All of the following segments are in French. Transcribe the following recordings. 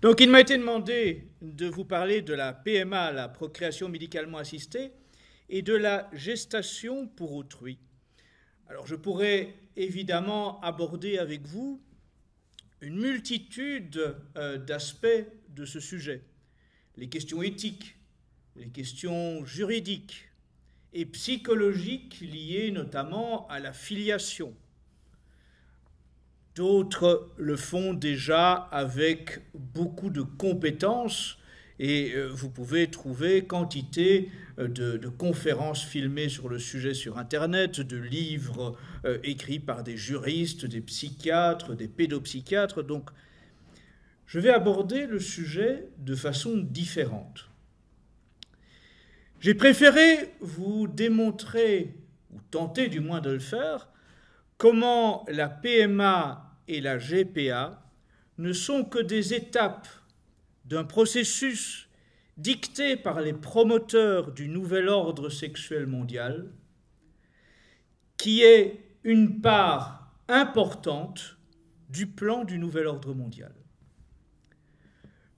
Donc, il m'a été demandé de vous parler de la PMA, la procréation médicalement assistée, et de la gestation pour autrui. Alors, je pourrais évidemment aborder avec vous une multitude d'aspects de ce sujet. Les questions éthiques, les questions juridiques et psychologiques liées notamment à la filiation. D'autres le font déjà avec beaucoup de compétences et vous pouvez trouver quantité de conférences filmées sur le sujet sur Internet, de livres écrits par des juristes, des psychiatres, des pédopsychiatres. Donc, je vais aborder le sujet de façon différente. J'ai préféré vous démontrer, ou tenter du moins de le faire, comment la PMA et la GPA ne sont que des étapes d'un processus dicté par les promoteurs du nouvel ordre sexuel mondial, qui est une part importante du plan du nouvel ordre mondial.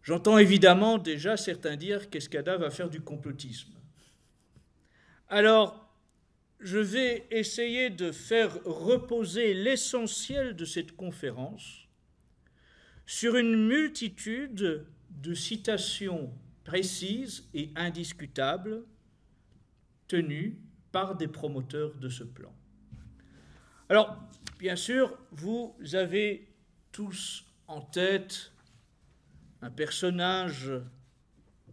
J'entends évidemment déjà certains dire qu'Escada va faire du complotisme. Alors, je vais essayer de faire reposer l'essentiel de cette conférence sur une multitude de citations précises et indiscutables tenues par des promoteurs de ce plan. Alors, bien sûr, vous avez tous en tête un personnage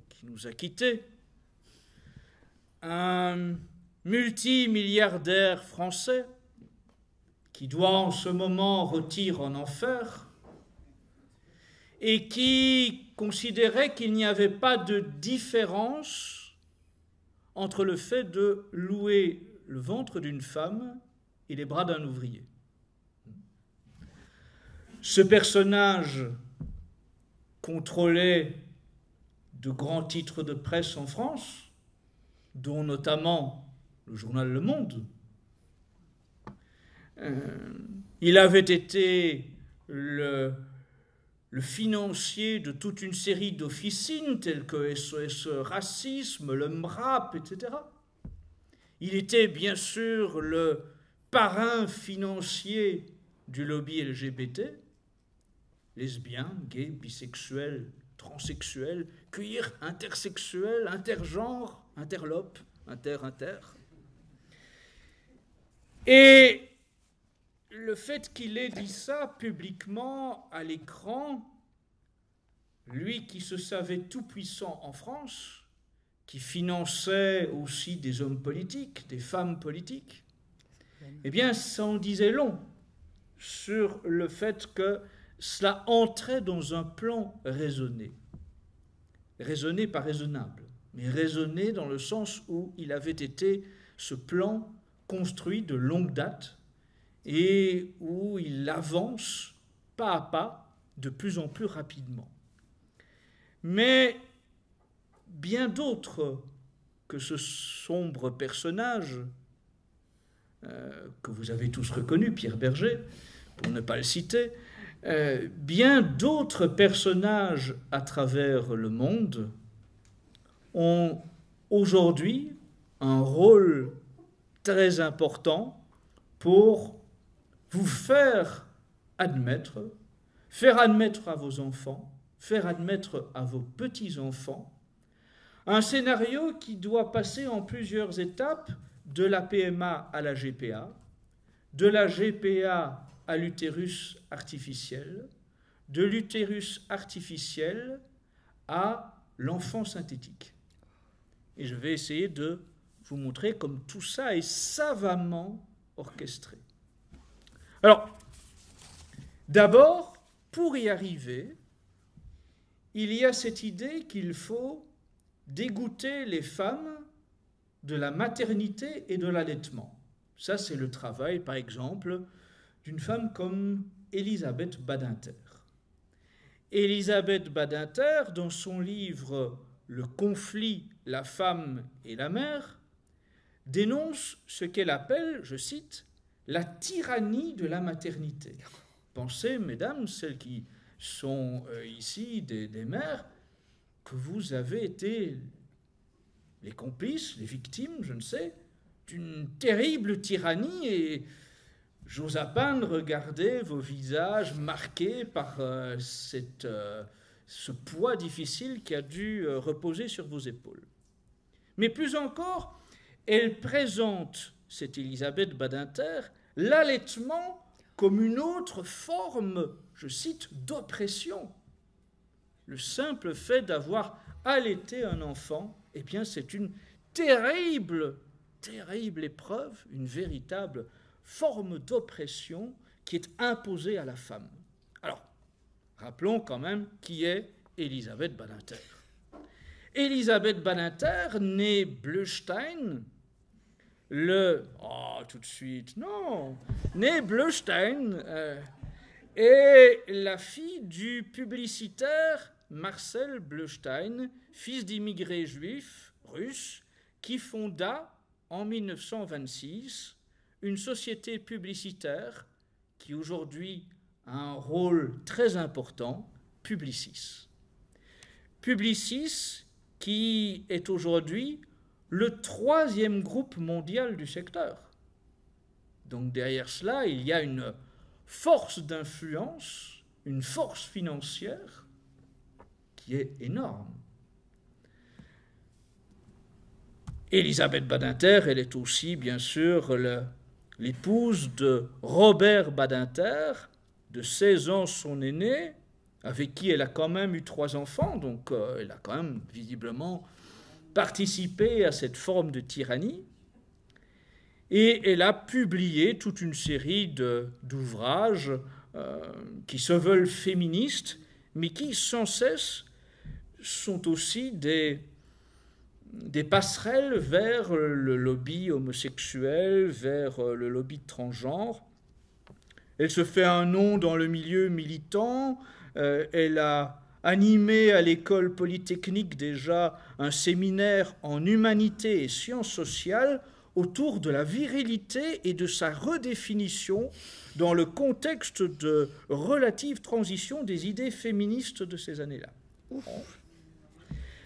qui nous a quittés, un multimilliardaire français qui doit en ce moment rôtir en enfer et qui considérait qu'il n'y avait pas de différence entre le fait de louer le ventre d'une femme et les bras d'un ouvrier. Ce personnage contrôlait de grands titres de presse en France, dont notamment le journal Le Monde. Il avait été le financier de toute une série d'officines telles que SOS Racisme, le MRAP, etc. Il était bien sûr le parrain financier du lobby LGBT, lesbiens, gays, bisexuels, transsexuels, queer, intersexuels, intergenres, interlopes, inter. Et le fait qu'il ait dit ça publiquement à l'écran, lui qui se savait tout-puissant en France, qui finançait aussi des hommes politiques, des femmes politiques, eh bien, ça en disait long sur le fait que cela entrait dans un plan raisonné. Raisonné, pas raisonnable, mais raisonné dans le sens où il avait été ce plan construit de longue date et où il avance pas à pas de plus en plus rapidement. Mais bien d'autres que ce sombre personnage que vous avez tous reconnu, Pierre Berger, pour ne pas le citer, bien d'autres personnages à travers le monde ont aujourd'hui un rôle très important pour vous faire admettre à vos enfants, faire admettre à vos petits-enfants un scénario qui doit passer en plusieurs étapes de la PMA à la GPA, de la GPA à l'utérus artificiel, de l'utérus artificiel à l'enfant synthétique. Et je vais essayer de vous montrer comme tout ça est savamment orchestré. Alors, d'abord, pour y arriver, il y a cette idée qu'il faut dégoûter les femmes de la maternité et de l'allaitement. Ça, c'est le travail, par exemple, d'une femme comme Elisabeth Badinter. Elisabeth Badinter, dans son livre « Le conflit, la femme et la mère », dénonce ce qu'elle appelle, je cite, « la tyrannie de la maternité ». Pensez, mesdames, celles qui sont ici des mères, que vous avez été les complices, les victimes, je ne sais, d'une terrible tyrannie, et j'ose à peine regarder vos visages marqués par ce poids difficile qui a dû reposer sur vos épaules. Mais plus encore, elle présente, cette Elisabeth Badinter, l'allaitement comme une autre forme, je cite, d'oppression. Le simple fait d'avoir allaité un enfant, eh bien, c'est une terrible, terrible épreuve, une véritable forme d'oppression qui est imposée à la femme. Alors, rappelons quand même qui est Elisabeth Badinter. Elisabeth Badinter, née Bleustein, tout de suite, non, née Bleustein, est la fille du publicitaire Marcel Bleustein, fils d'immigrés juifs russes, qui fonda en 1926 une société publicitaire qui aujourd'hui a un rôle très important, Publicis. Publicis qui est aujourd'hui le 3e groupe mondial du secteur. Donc derrière cela, il y a une force d'influence, une force financière qui est énorme. Elisabeth Badinter, elle est aussi, bien sûr, l'épouse de Robert Badinter, de 16 ans son aîné, avec qui elle a quand même eu 3 enfants, donc elle a quand même visiblement participé à cette forme de tyrannie. Et elle a publié toute une série d'ouvrages qui se veulent féministes, mais qui sans cesse sont aussi des passerelles vers le lobby homosexuel, vers le lobby transgenre. Elle se fait un nom dans le milieu militant. Elle a animé à l'école polytechnique déjà un séminaire en humanité et sciences sociales autour de la virilité et de sa redéfinition dans le contexte de relative transition des idées féministes de ces années-là.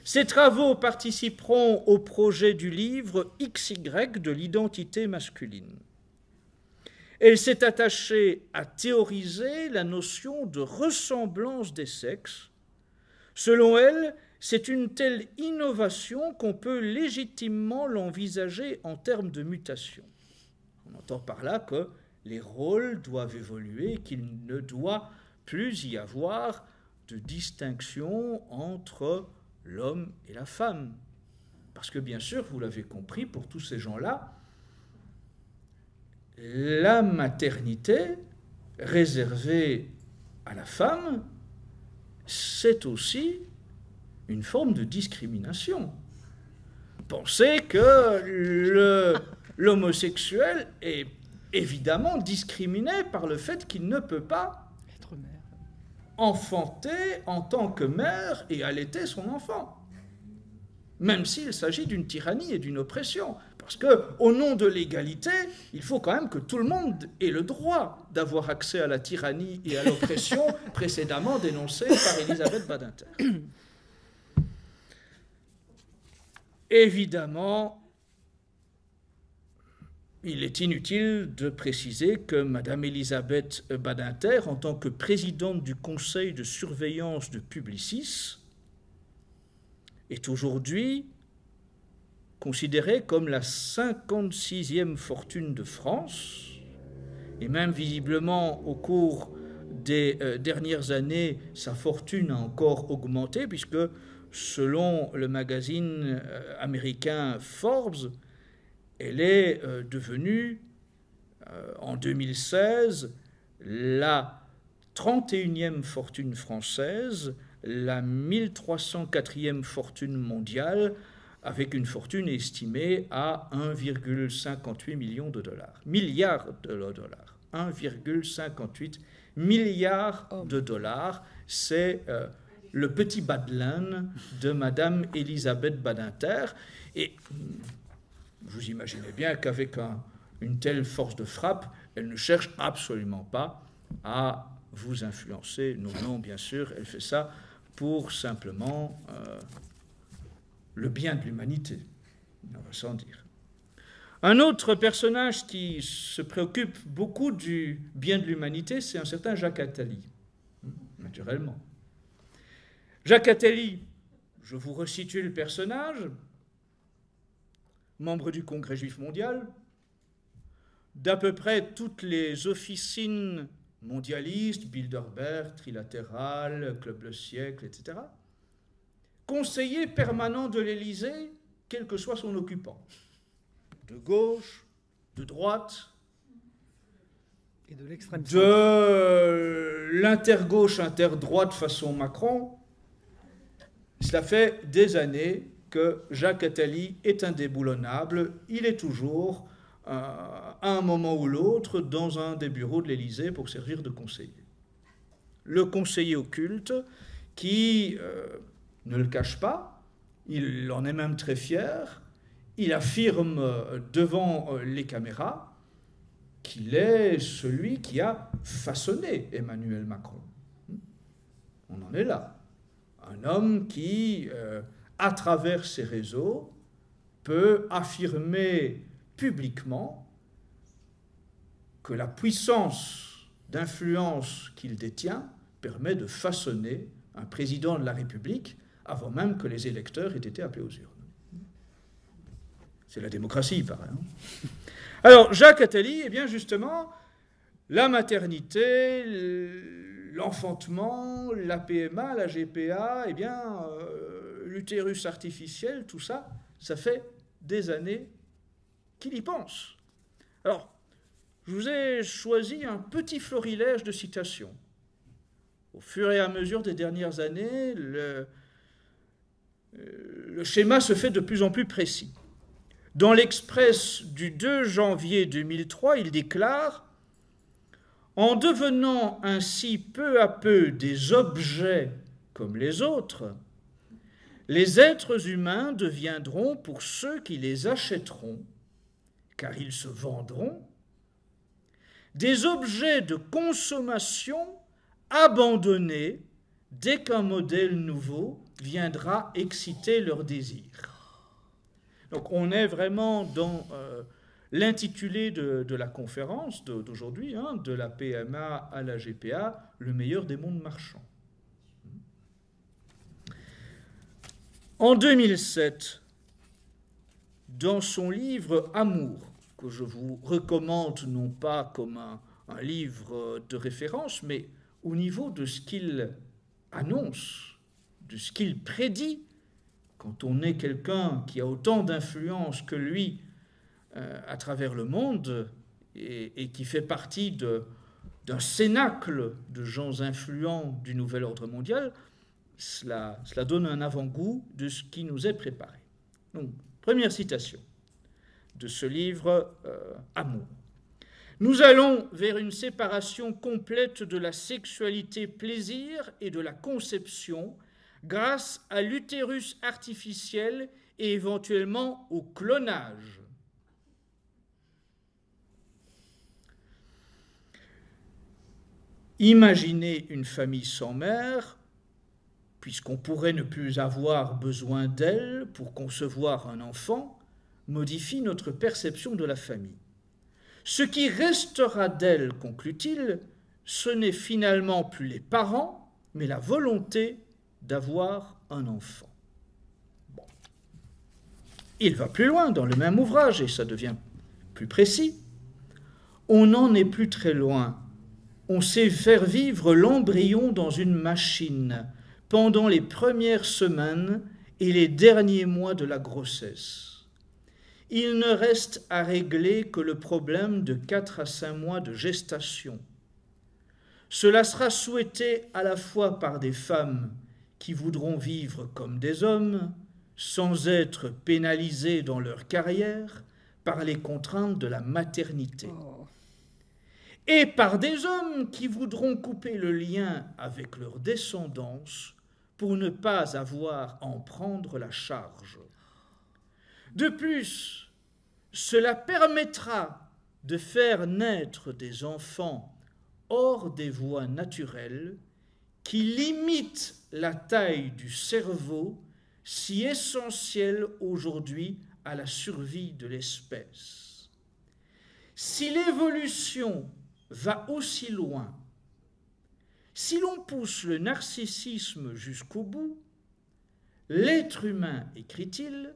Ces travaux participeront au projet du livre XY de l'identité masculine. Elle s'est attachée à théoriser la notion de ressemblance des sexes. Selon elle, c'est une telle innovation qu'on peut légitimement l'envisager en termes de mutation. On entend par là que les rôles doivent évoluer, qu'il ne doit plus y avoir de distinction entre l'homme et la femme. Parce que bien sûr, vous l'avez compris, pour tous ces gens-là, la maternité réservée à la femme, c'est aussi une forme de discrimination. Pensez que l'homosexuel est évidemment discriminé par le fait qu'il ne peut pas être mère, enfanter en tant que mère et allaiter son enfant, même s'il s'agit d'une tyrannie et d'une oppression. Parce qu'au nom de l'égalité, il faut quand même que tout le monde ait le droit d'avoir accès à la tyrannie et à l'oppression précédemment dénoncée par Elisabeth Badinter. Évidemment, il est inutile de préciser que Mme Elisabeth Badinter, en tant que présidente du conseil de surveillance de Publicis, est aujourd'hui considérée comme la 56e fortune de France, et même visiblement au cours des dernières années, sa fortune a encore augmenté, puisque selon le magazine américain Forbes, elle est devenue, en 2016, la 31e fortune française, la 1304e fortune mondiale, avec une fortune estimée à 1,58 milliard de dollars. 1,58 milliard de dollars, c'est le petit bas de laine de Madame Elisabeth Badinter. Et vous imaginez bien qu'avec une telle force de frappe, elle ne cherche absolument pas à vous influencer. Non, non, bien sûr, elle fait ça pour simplement le bien de l'humanité, on va sans dire. Un autre personnage qui se préoccupe beaucoup du bien de l'humanité, c'est un certain Jacques Attali, naturellement. Jacques Attali, je vous resitue le personnage, membre du Congrès juif mondial, d'à peu près toutes les officines mondialistes, Bilderberg, Trilatéral, Club Le Siècle, etc., conseiller permanent de l'Élysée, quel que soit son occupant, de gauche, de droite, et de l'extrême centre, de l'intergauche, interdroite façon Macron. Cela fait des années que Jacques Attali est indéboulonnable. Il est toujours, à un moment ou l'autre, dans un des bureaux de l'Élysée pour servir de conseiller. Le conseiller occulte qui ne le cache pas, il en est même très fier, il affirme devant les caméras qu'il est celui qui a façonné Emmanuel Macron. On en est là. Un homme qui, à travers ses réseaux, peut affirmer publiquement que la puissance d'influence qu'il détient permet de façonner un président de la République avant même que les électeurs aient été appelés aux urnes. C'est la démocratie, il paraît. Alors, Jacques Attali, eh bien justement, la maternité, l'enfantement, la PMA, la GPA, eh bien, l'utérus artificiel, tout ça, ça fait des années qu'il y pense. Alors, je vous ai choisi un petit florilège de citations. Au fur et à mesure des dernières années, le schéma se fait de plus en plus précis. Dans l'Express du 2 janvier 2003, il déclare « En devenant ainsi peu à peu des objets comme les autres, les êtres humains deviendront pour ceux qui les achèteront, car ils se vendront, des objets de consommation abandonnés dès qu'un modèle nouveau viendra exciter leur désir. » Donc on est vraiment dans l'intitulé de la conférence d'aujourd'hui, de la PMA à la GPA, le meilleur des mondes marchands. En 2007, dans son livre Amour, que je vous recommande non pas comme un livre de référence, mais au niveau de ce qu'il annonce, de ce qu'il prédit, quand on est quelqu'un qui a autant d'influence que lui à travers le monde et qui fait partie d'un cénacle de gens influents du nouvel ordre mondial, cela donne un avant-goût de ce qui nous est préparé. Donc, première citation de ce livre Amour. Nous allons vers une séparation complète de la sexualité plaisir et de la conception grâce à l'utérus artificiel et éventuellement au clonage. Imaginez une famille sans mère, puisqu'on pourrait ne plus avoir besoin d'elle pour concevoir un enfant, modifie notre perception de la famille. Ce qui restera d'elle, conclut-il, ce n'est finalement plus les parents, mais la volonté d'avoir un enfant. Bon. Il va plus loin dans le même ouvrage, et ça devient plus précis. On n'en est plus très loin. On sait faire vivre l'embryon dans une machine pendant les premières semaines et les derniers mois de la grossesse. Il ne reste à régler que le problème de 4 à 5 mois de gestation. Cela sera souhaité à la fois par des femmes qui voudront vivre comme des hommes, sans être pénalisés dans leur carrière par les contraintes de la maternité. Et par des hommes qui voudront couper le lien avec leur descendance pour ne pas avoir à en prendre la charge. De plus, cela permettra de faire naître des enfants hors des voies naturelles qui limitent la taille du cerveau si essentielle aujourd'hui à la survie de l'espèce. Si l'évolution va aussi loin, si l'on pousse le narcissisme jusqu'au bout, l'être humain, écrit-il,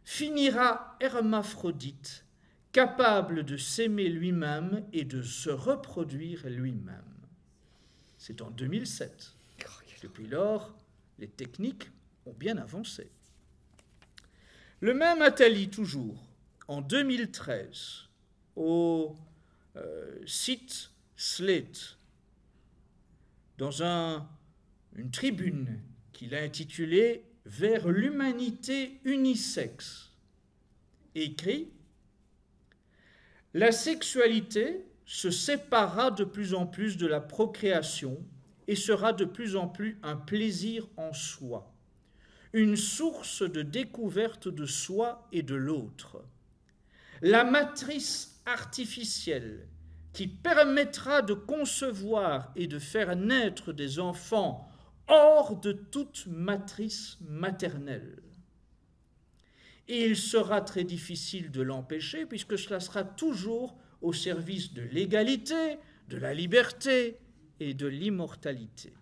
finira hermaphrodite, capable de s'aimer lui-même et de se reproduire lui-même. C'est en 2007. Depuis lors, les techniques ont bien avancé. Le même Attali, toujours, en 2013, au site Slate, dans une tribune qu'il a intitulée « Vers l'humanité unisexe », écrit « La sexualité se séparera de plus en plus de la procréation et sera de plus en plus un plaisir en soi, une source de découverte de soi et de l'autre. La matrice artificielle qui permettra de concevoir et de faire naître des enfants hors de toute matrice maternelle. Et il sera très difficile de l'empêcher puisque cela sera toujours au service de l'égalité, de la liberté et de l'immortalité.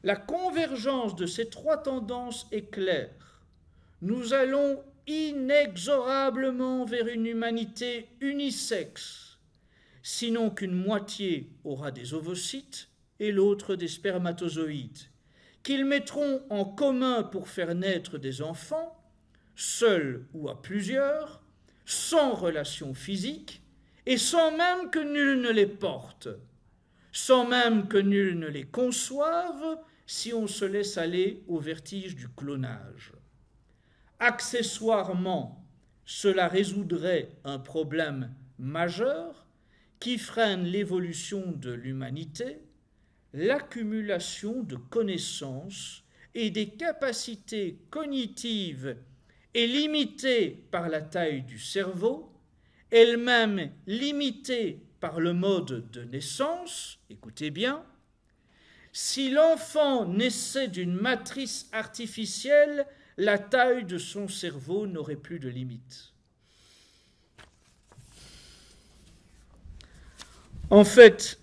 La convergence de ces trois tendances est claire. Nous allons inexorablement vers une humanité unisexe, sinon qu'une moitié aura des ovocytes et l'autre des spermatozoïdes, qu'ils mettront en commun pour faire naître des enfants, seuls ou à plusieurs, sans relation physique, et sans même que nul ne les porte, sans même que nul ne les conçoive, si on se laisse aller au vertige du clonage. Accessoirement, cela résoudrait un problème majeur qui freine l'évolution de l'humanité, l'accumulation de connaissances et des capacités cognitives est limitée par la taille du cerveau, elle-même limitée par le mode de naissance, écoutez bien, si l'enfant naissait d'une matrice artificielle, la taille de son cerveau n'aurait plus de limite. En fait,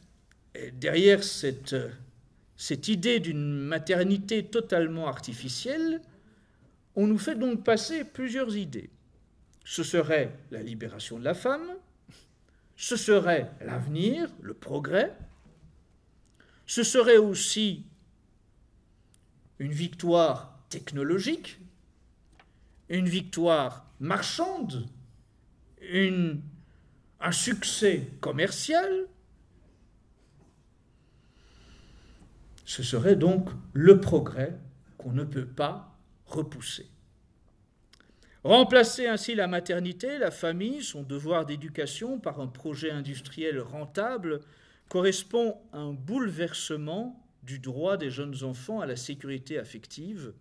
derrière cette idée d'une maternité totalement artificielle, on nous fait donc passer plusieurs idées. Ce serait la libération de la femme, ce serait l'avenir, le progrès, ce serait aussi une victoire technologique, une victoire marchande, un succès commercial. Ce serait donc le progrès qu'on ne peut pas repousser. Remplacer ainsi la maternité, la famille, son devoir d'éducation par un projet industriel rentable correspond à un bouleversement du droit des jeunes enfants à la sécurité affective,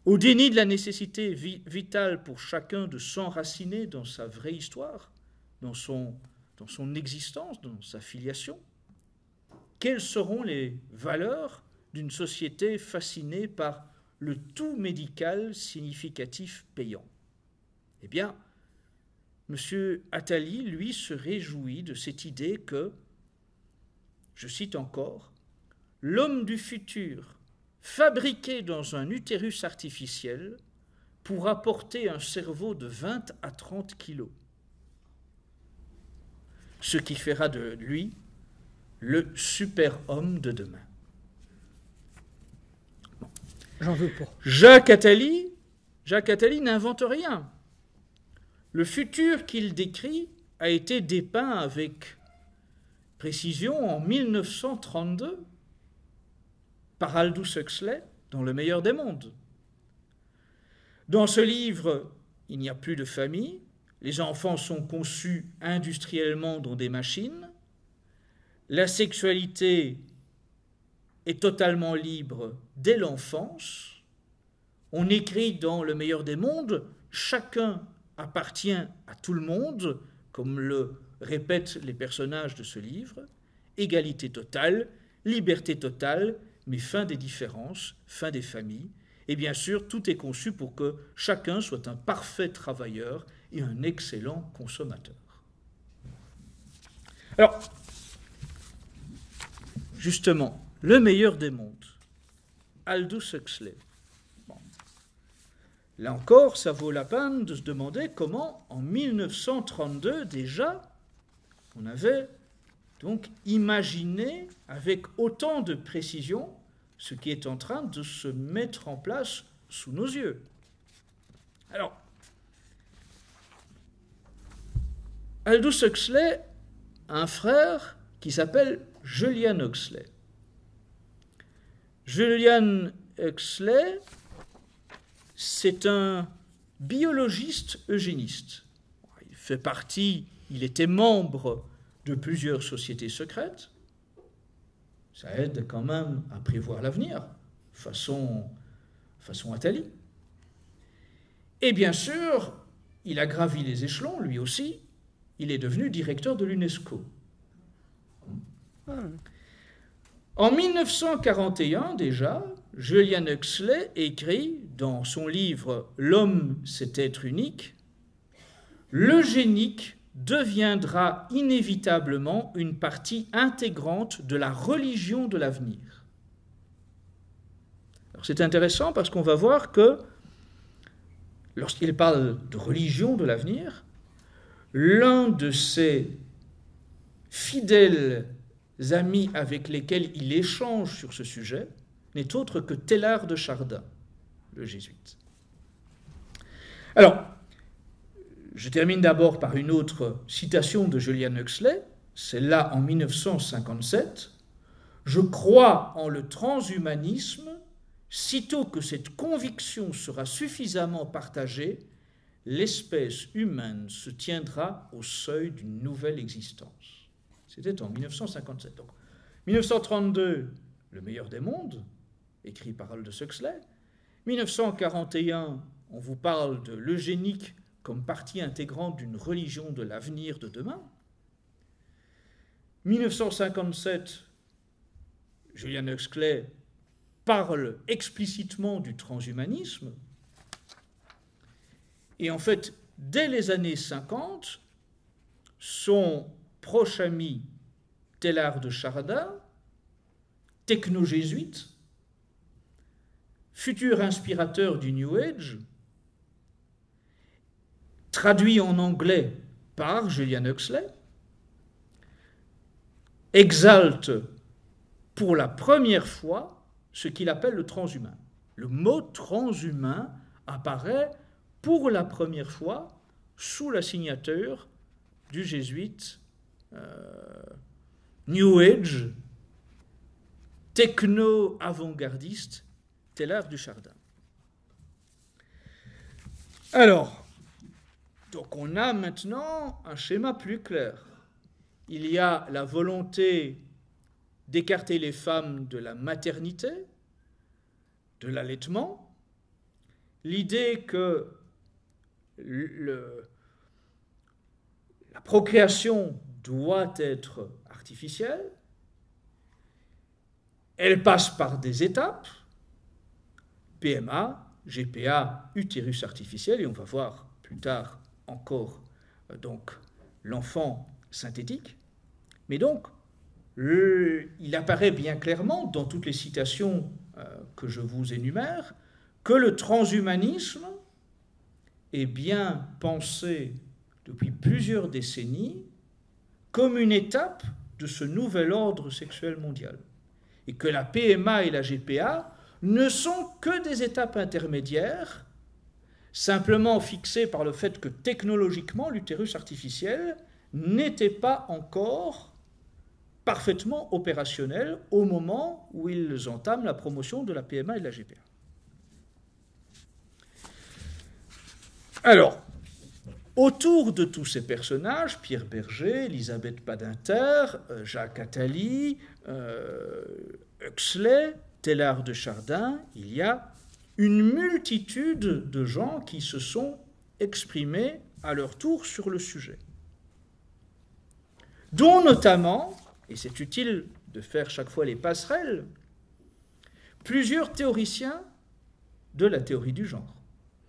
au déni de la nécessité vitale pour chacun de s'enraciner dans sa vraie histoire, dans son existence, dans sa filiation. Quelles seront les valeurs d'une société fascinée par le tout médical significatif payant? Eh bien, M. Attali, lui, se réjouit de cette idée que, je cite encore, « l'homme du futur, fabriqué dans un utérus artificiel, pourra porter un cerveau de 20 à 30 kilos, ce qui fera de lui le super-homme de demain. » J'en veux pas. Jacques Attali n'invente rien. Le futur qu'il décrit a été dépeint avec précision en 1932 par Aldous Huxley dans Le meilleur des mondes. Dans ce livre, il n'y a plus de famille, les enfants sont conçus industriellement dans des machines, la sexualité est totalement libre dès l'enfance. On écrit dans Le meilleur des mondes, chacun appartient à tout le monde, comme le répètent les personnages de ce livre, égalité totale, liberté totale, mais fin des différences, fin des familles. Et bien sûr, tout est conçu pour que chacun soit un parfait travailleur et un excellent consommateur. Alors, justement, le meilleur des mondes, Aldous Huxley. Bon. Là encore, ça vaut la peine de se demander comment, en 1932 déjà, on avait donc imaginé avec autant de précision ce qui est en train de se mettre en place sous nos yeux. Alors, Aldous Huxley a un frère qui s'appelle Julian Huxley. Julian Huxley, c'est un biologiste eugéniste. Il était membre de plusieurs sociétés secrètes. Ça aide quand même à prévoir l'avenir, façon Attali. Et bien sûr, il a gravi les échelons, lui aussi. Il est devenu directeur de l'UNESCO. En 1941, déjà, Julian Huxley écrit dans son livre « L'homme, c'est être unique », « L'eugénique deviendra inévitablement une partie intégrante de la religion de l'avenir. » Alors c'est intéressant parce qu'on va voir que lorsqu'il parle de religion de l'avenir, l'un de ses fidèles amis avec lesquels il échange sur ce sujet n'est autre que Teilhard de Chardin, le jésuite. Alors, je termine d'abord par une autre citation de Julian Huxley, celle-là en 1957. « Je crois en le transhumanisme, sitôt que cette conviction sera suffisamment partagée, l'espèce humaine se tiendra au seuil d'une nouvelle existence. » C'était en 1957. Donc, 1932, Le meilleur des mondes, écrit par Aldous Huxley. 1941, on vous parle de l'eugénique comme partie intégrante d'une religion de l'avenir de demain. 1957, Julian Huxley parle explicitement du transhumanisme. Et en fait, dès les années 50, son proche ami Teilhard de Chardin, techno-jésuite, futur inspirateur du New Age, traduit en anglais par Julian Huxley, exalte pour la première fois ce qu'il appelle le transhumain. Le mot transhumain apparaît pour la première fois sous la signature du jésuite New Age, techno-avant-gardiste Teilhard de Chardin. Alors, donc on a maintenant un schéma plus clair. Il y a la volonté d'écarter les femmes de la maternité, de l'allaitement, l'idée que la procréation doit être artificielle, elle passe par des étapes, PMA, GPA, utérus artificiel, et on va voir plus tard encore donc l'enfant synthétique. Mais donc, il apparaît bien clairement dans toutes les citations que je vous énumère que le transhumanisme est bien pensé depuis plusieurs décennies comme une étape de ce nouvel ordre sexuel mondial. Et que la PMA et la GPA ne sont que des étapes intermédiaires, simplement fixées par le fait que technologiquement, l'utérus artificiel n'était pas encore parfaitement opérationnel au moment où ils entament la promotion de la PMA et de la GPA. Alors, autour de tous ces personnages, Pierre Berger, Elisabeth Badinter, Jacques Attali, Huxley, Teilhard de Chardin, il y a une multitude de gens qui se sont exprimés à leur tour sur le sujet. dont notamment, et c'est utile de faire chaque fois les passerelles, plusieurs théoriciens de la théorie du genre,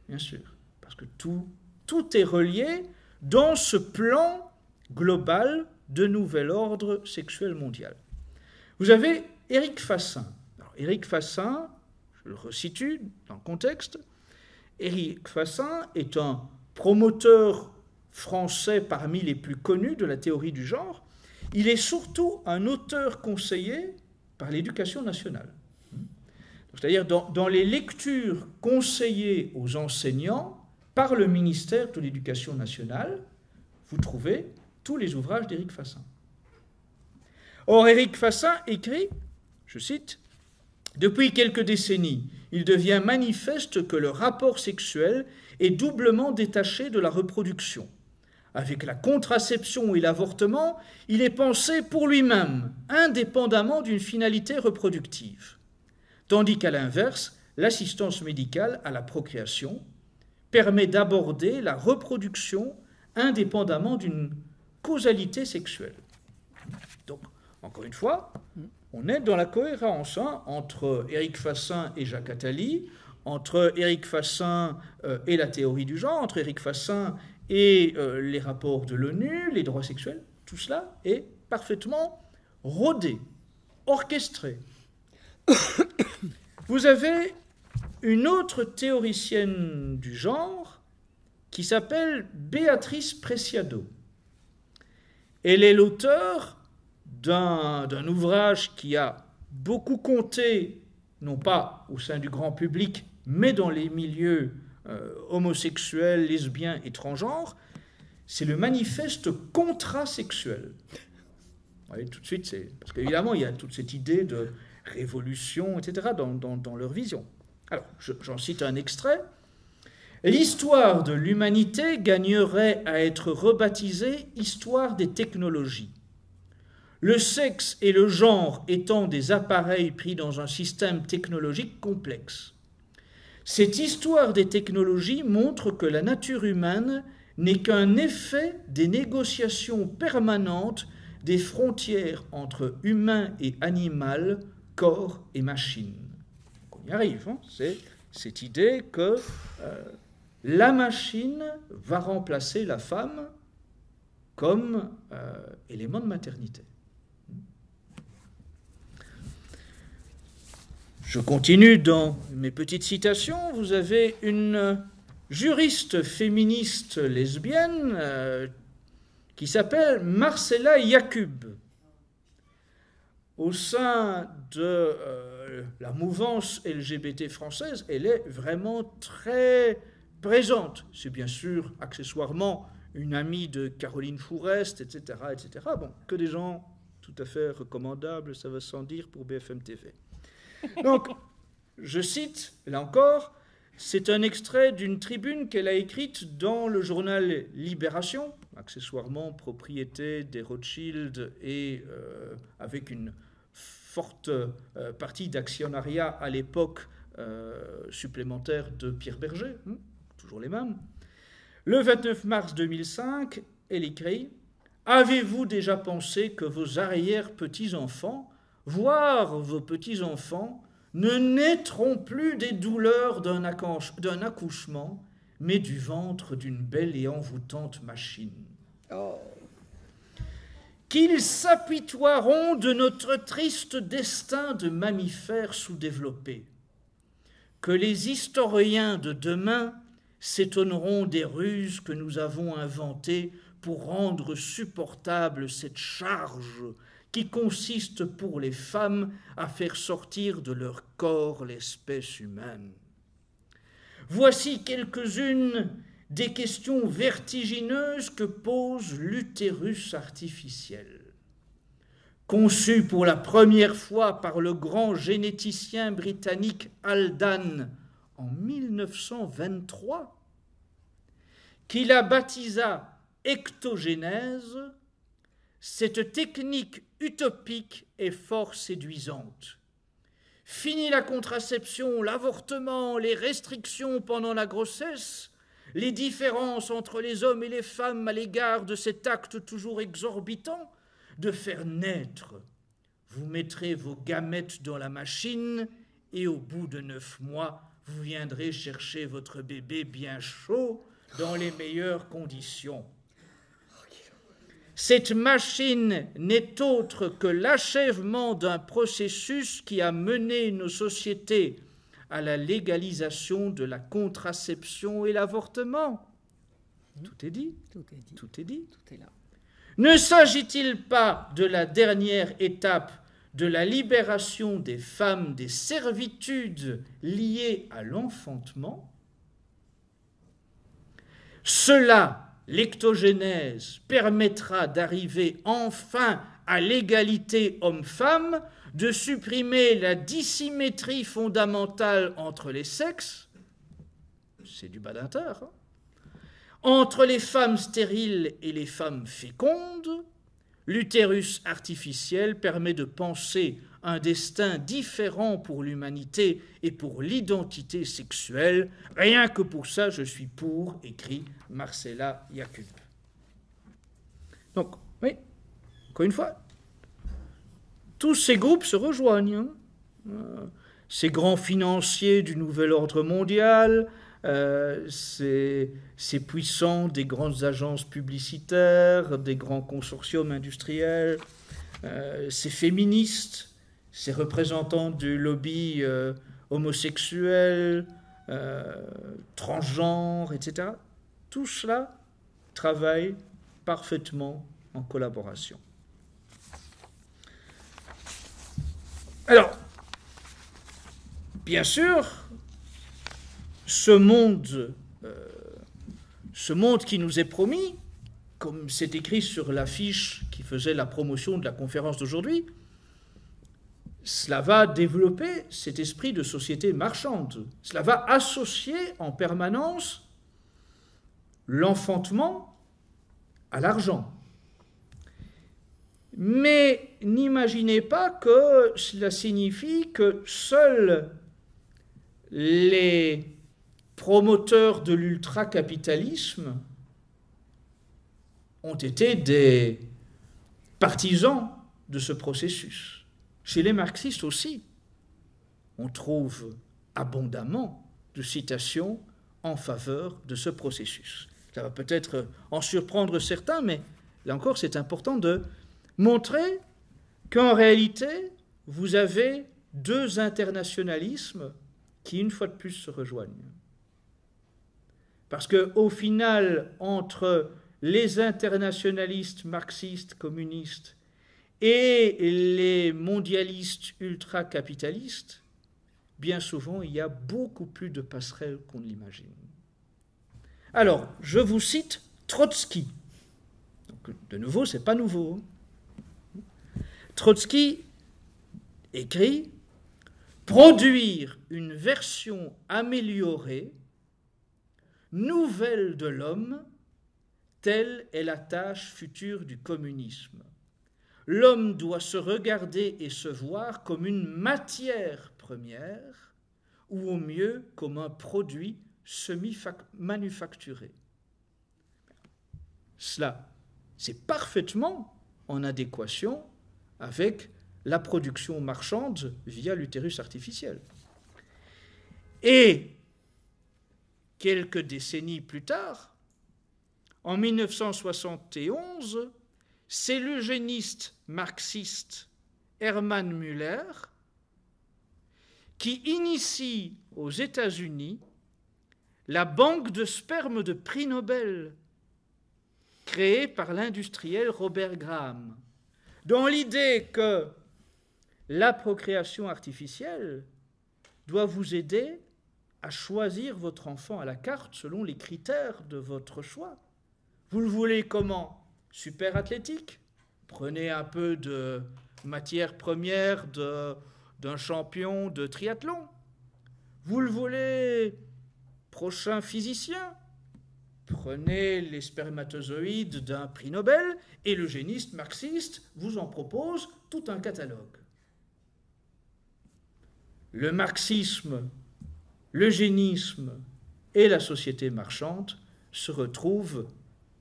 bien sûr, parce que tout est relié dans ce plan global de nouvel ordre sexuel mondial. Vous avez Éric Fassin. Alors, Éric Fassin, je le resitue dans le contexte, Éric Fassin est un promoteur français parmi les plus connus de la théorie du genre. Il est surtout un auteur conseillé par l'Éducation nationale. C'est-à-dire dans les lectures conseillées aux enseignants par le ministère de l'Éducation nationale, vous trouvez tous les ouvrages d'Éric Fassin. Or, Éric Fassin écrit, je cite, « Depuis quelques décennies, il devient manifeste que le rapport sexuel est doublement détaché de la reproduction. Avec la contraception et l'avortement, il est pensé pour lui-même, indépendamment d'une finalité reproductive. Tandis qu'à l'inverse, l'assistance médicale à la procréation permet d'aborder la reproduction indépendamment d'une causalité sexuelle. » Donc, encore une fois, on est dans la cohérence entre Éric Fassin et Jacques Attali, entre Éric Fassin et la théorie du genre, entre Éric Fassin et les rapports de l'ONU, les droits sexuels. Tout cela est parfaitement rodé, orchestré. Vous avez une autre théoricienne du genre qui s'appelle Béatrice Preciado. Elle est l'auteur d'un ouvrage qui a beaucoup compté, non pas au sein du grand public, mais dans les milieux homosexuels, lesbiens et transgenres, c'est le manifeste contrasexuel. Vous voyez, tout de suite, c'est parce qu'évidemment, il y a toute cette idée de révolution, etc., dans leur vision. Alors, j'en cite un extrait. « L'histoire de l'humanité gagnerait à être rebaptisée « histoire des technologies ». Le sexe et le genre étant des appareils pris dans un système technologique complexe. Cette histoire des technologies montre que la nature humaine n'est qu'un effet des négociations permanentes des frontières entre humain et animal, corps et machine. On y arrive, c'est cette idée que la machine va remplacer la femme comme élément de maternité. Je continue dans mes petites citations. Vous avez une juriste féministe lesbienne qui s'appelle Marcella Yacoub. Au sein de la mouvance LGBT française, elle est vraiment très présente. C'est bien sûr accessoirement une amie de Caroline Fourest, etc., etc. Bon, que des gens tout à fait recommandables, ça va sans dire, pour BFM TV. Donc, je cite, là encore, c'est un extrait d'une tribune qu'elle a écrite dans le journal Libération, accessoirement propriété des Rothschild et avec une forte partie d'actionnariat à l'époque supplémentaire de Pierre Berger, toujours les mêmes. Le 29 mars 2005, elle écrit « Avez-vous déjà pensé que vos arrière-petits-enfants, voire vos petits-enfants, ne naîtront plus des douleurs d'un accouchement, mais du ventre d'une belle et envoûtante machine. Qu'ils s'apitoieront de notre triste destin de mammifères sous-développés, que les historiens de demain s'étonneront des ruses que nous avons inventées pour rendre supportable cette charge qui consiste pour les femmes à faire sortir de leur corps l'espèce humaine. Voici quelques-unes des questions vertigineuses que pose l'utérus artificiel. Conçu pour la première fois par le grand généticien britannique Haldane en 1923, qui la baptisa ectogénèse, cette technique utopique est fort séduisante. Fini la contraception, l'avortement, les restrictions pendant la grossesse, les différences entre les hommes et les femmes à l'égard de cet acte toujours exorbitant, de faire naître. Vous mettrez vos gamètes dans la machine et au bout de 9 mois, vous viendrez chercher votre bébé bien chaud dans les meilleures conditions. Cette machine n'est autre que l'achèvement d'un processus qui a mené nos sociétés à la légalisation de la contraception et l'avortement. Tout est dit. Tout est dit. Tout est dit. Tout est là. Ne s'agit-il pas de la dernière étape de la libération des femmes des servitudes liées à l'enfantement? Cela, l'ectogénèse, permettra d'arriver enfin à l'égalité homme-femme, de supprimer la dissymétrie fondamentale entre les sexes, c'est du badinter, hein, entre les femmes stériles et les femmes fécondes. L'utérus artificiel permet de penser un destin différent pour l'humanité et pour l'identité sexuelle. Rien que pour ça, je suis pour, écrit Marcella Yacoub. Donc, oui, encore une fois, tous ces groupes se rejoignent. Ces grands financiers du nouvel ordre mondial, ces puissants des grandes agences publicitaires, des grands consortiums industriels, ces féministes, ces représentants du lobby homosexuel, transgenre, etc. Tout cela travaille parfaitement en collaboration. Alors, bien sûr, ce monde qui nous est promis, comme c'est écrit sur l'affiche qui faisait la promotion de la conférence d'aujourd'hui, cela va développer cet esprit de société marchande. Cela va associer en permanence l'enfantement à l'argent. Mais n'imaginez pas que cela signifie que seuls les promoteurs de l'ultracapitalisme ont été des partisans de ce processus. Chez les marxistes aussi, on trouve abondamment de citations en faveur de ce processus. Ça va peut-être en surprendre certains, mais là encore, c'est important de montrer qu'en réalité, vous avez deux internationalismes qui, une fois de plus, se rejoignent. Parce qu'au final, entre les internationalistes marxistes, communistes, et les mondialistes ultra-capitalistes, bien souvent, il y a beaucoup plus de passerelles qu'on ne l'imagine. Alors, je vous cite Trotsky. Donc, de nouveau, ce n'est pas nouveau. Trotsky écrit « Produire une version améliorée, nouvelle de l'homme, telle est la tâche future du communisme. L'homme doit se regarder et se voir comme une matière première, ou au mieux comme un produit semi-manufacturé. » Cela, c'est parfaitement en adéquation avec la production marchande via l'utérus artificiel. Et quelques décennies plus tard, en 1971, c'est l'eugéniste marxiste Hermann Müller qui initie aux États-Unis la banque de sperme de prix Nobel créée par l'industriel Robert Graham, dans l'idée que la procréation artificielle doit vous aider à choisir votre enfant à la carte selon les critères de votre choix. Vous le voulez comment? Super athlétique? Prenez un peu de matière première d'un champion de triathlon. Vous le voulez prochain physicien? Prenez les spermatozoïdes d'un prix Nobel et l'eugéniste marxiste vous en propose tout un catalogue. Le marxisme, l'eugénisme et la société marchande se retrouvent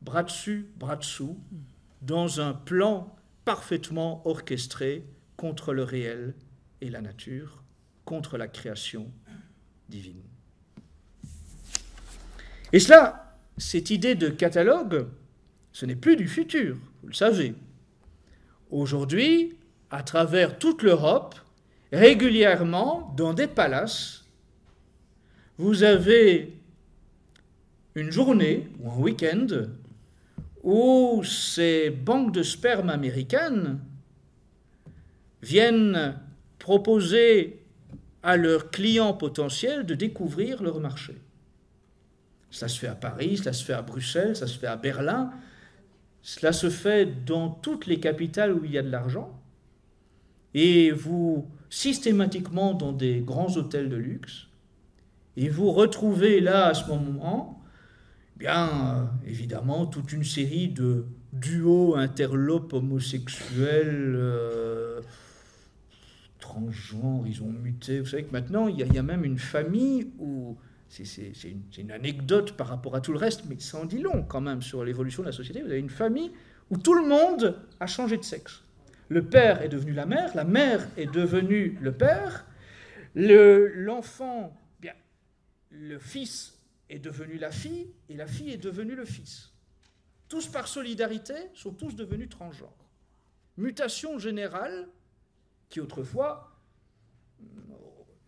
bras dessus, bras dessous, dans un plan parfaitement orchestrée contre le réel et la nature, contre la création divine. Et cela, cette idée de catalogue, ce n'est plus du futur, vous le savez. Aujourd'hui, à travers toute l'Europe, régulièrement, dans des palaces, vous avez une journée ou un week-end où ces banques de sperme américaines viennent proposer à leurs clients potentiels de découvrir leur marché. Cela se fait à Paris, cela se fait à Bruxelles, cela se fait à Berlin, cela se fait dans toutes les capitales où il y a de l'argent. Et vous, systématiquement dans des grands hôtels de luxe, et vous retrouvez là, à ce moment, bien, évidemment, toute une série de duos interlopes homosexuels, transgenres, ils ont muté. Vous savez que maintenant, il y a même une famille où... C'est une anecdote par rapport à tout le reste, mais ça en dit long quand même sur l'évolution de la société. Vous avez une famille où tout le monde a changé de sexe. Le père est devenu la mère est devenue le père, l'enfant, bien, le fils est devenu la fille, et la fille est devenue le fils. Tous par solidarité sont tous devenus transgenres. Mutation générale qui autrefois...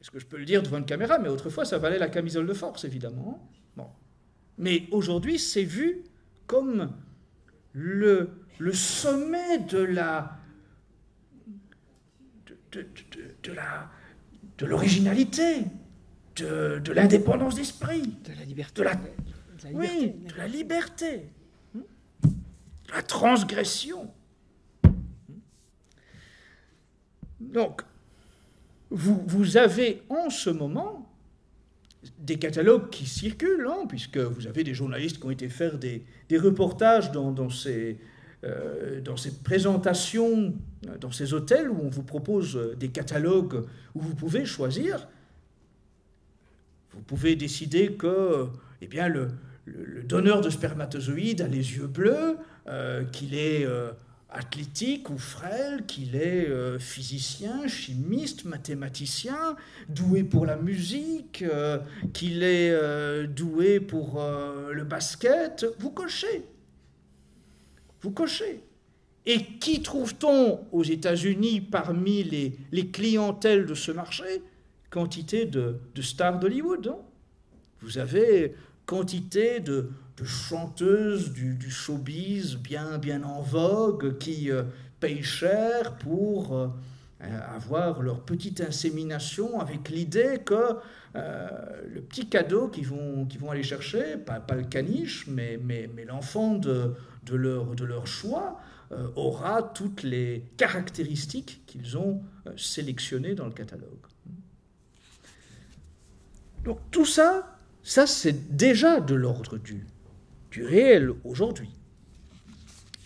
Est-ce que je peux le dire devant une caméra? Mais autrefois, ça valait la camisole de force, évidemment. Bon. Mais aujourd'hui, c'est vu comme le sommet de l'originalité, de l'indépendance d'esprit, de la liberté, oui, de la liberté, de la transgression. Donc, vous avez en ce moment des catalogues qui circulent, hein, puisque vous avez des journalistes qui ont été faire des reportages dans ces présentations, dans ces hôtels où on vous propose des catalogues où vous pouvez choisir. Vous pouvez décider que eh bien, le donneur de spermatozoïdes a les yeux bleus, qu'il est... athlétique ou frêle, qu'il est physicien, chimiste, mathématicien, doué pour la musique, qu'il est doué pour le basket, vous cochez. Vous cochez. Et qui trouve-t-on aux États-Unis parmi les clientèles de ce marché? Quantité de stars d'Hollywood. Hein. Vous avez quantité de chanteuses du showbiz bien en vogue qui payent cher pour avoir leur petite insémination avec l'idée que le petit cadeau qu'ils vont aller chercher, pas le caniche, mais l'enfant de leur choix, aura toutes les caractéristiques qu'ils ont sélectionnées dans le catalogue. Donc tout ça c'est déjà de l'ordre du réel aujourd'hui.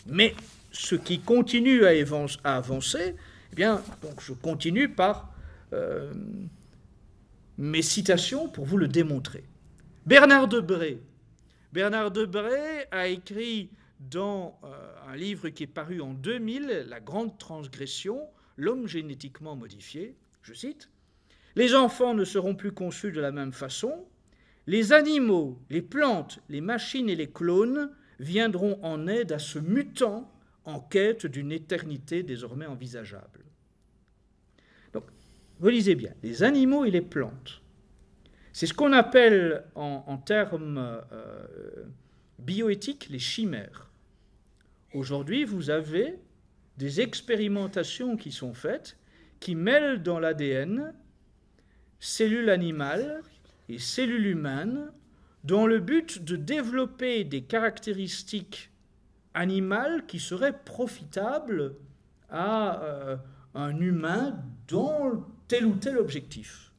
Mais ce qui continue à avancer, eh bien, donc je continue par mes citations pour vous le démontrer. Bernard Debré a écrit dans un livre qui est paru en 2000, La Grande Transgression, l'homme génétiquement modifié, je cite, « Les enfants ne seront plus conçus de la même façon. Les animaux, les plantes, les machines et les clones viendront en aide à ce mutant en quête d'une éternité désormais envisageable. » Donc, relisez bien, les animaux et les plantes. C'est ce qu'on appelle en termes bioéthiques les chimères. Aujourd'hui, vous avez des expérimentations qui sont faites qui mêlent dans l'ADN cellules animales et cellules humaines dans le but de développer des caractéristiques animales qui seraient profitables à un humain dans tel ou tel objectif.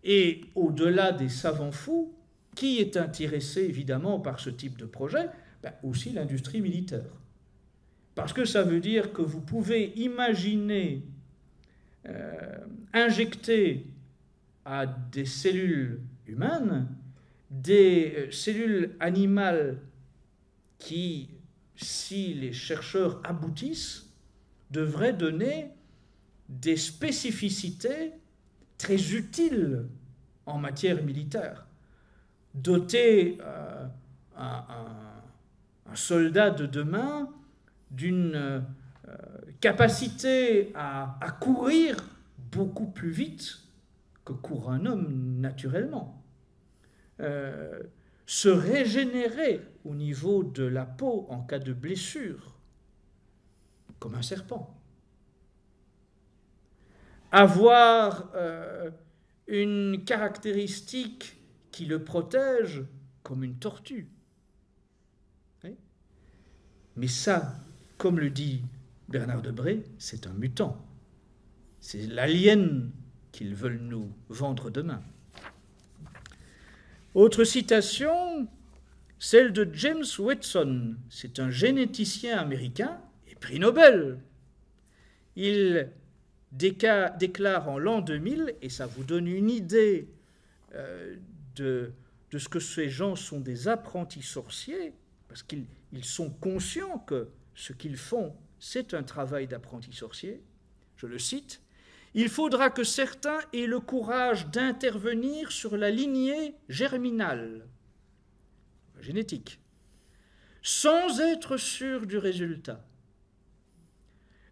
Et au-delà des savants fous, qui est intéressé évidemment par ce type de projet? Aussi l'industrie militaire. Parce que ça veut dire que vous pouvez imaginer injecter à des cellules humaines des cellules animales qui si les chercheurs aboutissent, devrait donner des spécificités très utiles en matière militaire. Doter un soldat de demain d'une capacité à courir beaucoup plus vite que court un homme naturellement. Se régénérer au niveau de la peau en cas de blessure, comme un serpent. Avoir une caractéristique qui le protège comme une tortue. Oui. Mais ça, comme le dit Bernard Debré, c'est un mutant. C'est l'alien qu'ils veulent nous vendre demain. Autre citation, celle de James Watson. C'est un généticien américain et prix Nobel. Il déclare en l'an 2000, et ça vous donne une idée de ce que ces gens sont des apprentis sorciers, parce qu'ils sont conscients que ce qu'ils font, c'est un travail d'apprenti sorcier. Je le cite, « Il faudra que certains aient le courage d'intervenir sur la lignée germinale, génétique, sans être sûr du résultat.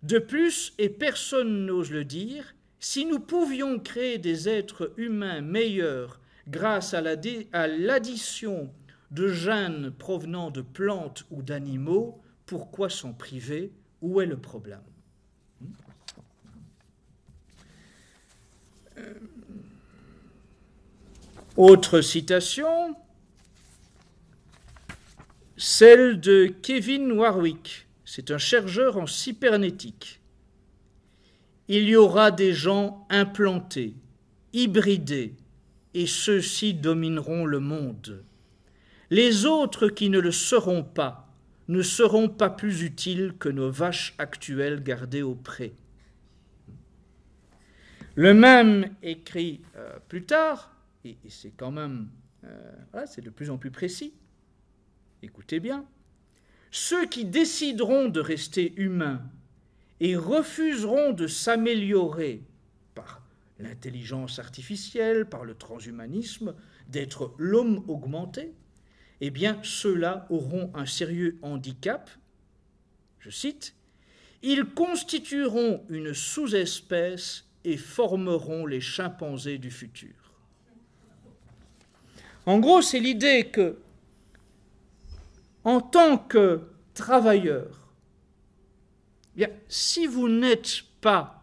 De plus, et personne n'ose le dire, si nous pouvions créer des êtres humains meilleurs grâce à l'addition de gènes provenant de plantes ou d'animaux, pourquoi s'en priver? Où est le problème? Autre citation, celle de Kevin Warwick. C'est un chercheur en cybernétique. Il y aura des gens implantés, hybridés, et ceux-ci domineront le monde. Les autres qui ne le seront pas ne seront pas plus utiles que nos vaches actuelles gardées au pré. Le même écrit plus tard, et c'est quand même, c'est de plus en plus précis, écoutez bien, ceux qui décideront de rester humains et refuseront de s'améliorer par l'intelligence artificielle, par le transhumanisme, d'être l'homme augmenté, eh bien ceux-là auront un sérieux handicap. Je cite, « Ils constitueront une sous-espèce et formeront les chimpanzés du futur. » En gros, c'est l'idée que, en tant que travailleur, bien, si vous n'êtes pas,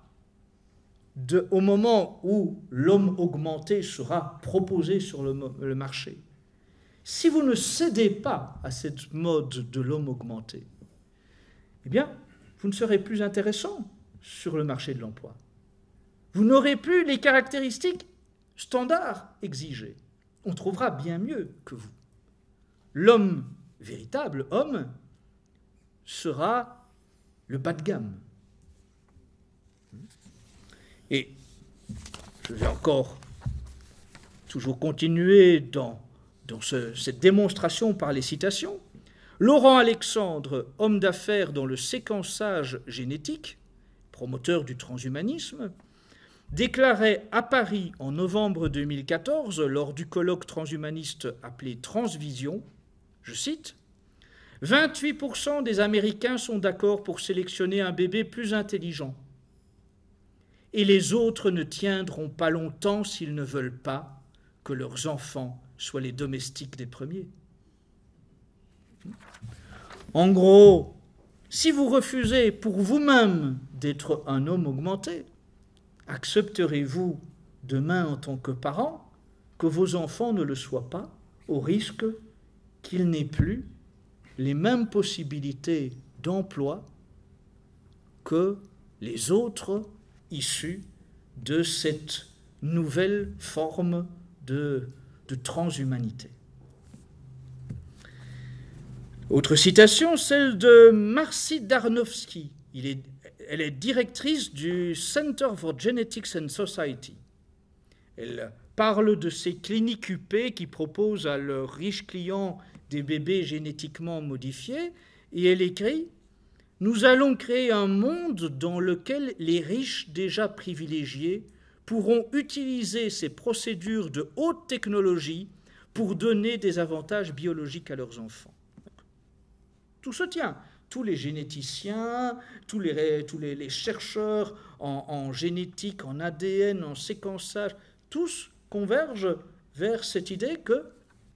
au moment où l'homme augmenté sera proposé sur le marché, si vous ne cédez pas à cette mode de l'homme augmenté, eh bien, vous ne serez plus intéressant sur le marché de l'emploi. Vous n'aurez plus les caractéristiques standards exigées. On trouvera bien mieux que vous. L'homme, véritable homme, sera le bas de gamme. Et je vais encore toujours continuer dans cette démonstration par les citations. Laurent Alexandre, homme d'affaires dans le séquençage génétique, promoteur du transhumanisme, déclarait à Paris en novembre 2014, lors du colloque transhumaniste appelé Transvision, je cite, « 28% des Américains sont d'accord pour sélectionner un bébé plus intelligent. Et les autres ne tiendront pas longtemps s'ils ne veulent pas que leurs enfants soient les domestiques des premiers. » En gros, si vous refusez pour vous-même d'être un homme augmenté, accepterez-vous demain en tant que parent que vos enfants ne le soient pas, au risque qu'ils n'aient plus les mêmes possibilités d'emploi que les autres issus de cette nouvelle forme de transhumanité? Autre citation, celle de Marcy Darnowski. Elle est directrice du Center for Genetics and Society. Elle parle de ces cliniques UP qui proposent à leurs riches clients des bébés génétiquement modifiés Et elle écrit « Nous allons créer un monde dans lequel les riches déjà privilégiés pourront utiliser ces procédures de haute technologie pour donner des avantages biologiques à leurs enfants. » Tout se tient. Tous les généticiens, tous les chercheurs en génétique, en ADN, en séquençage, tous convergent vers cette idée que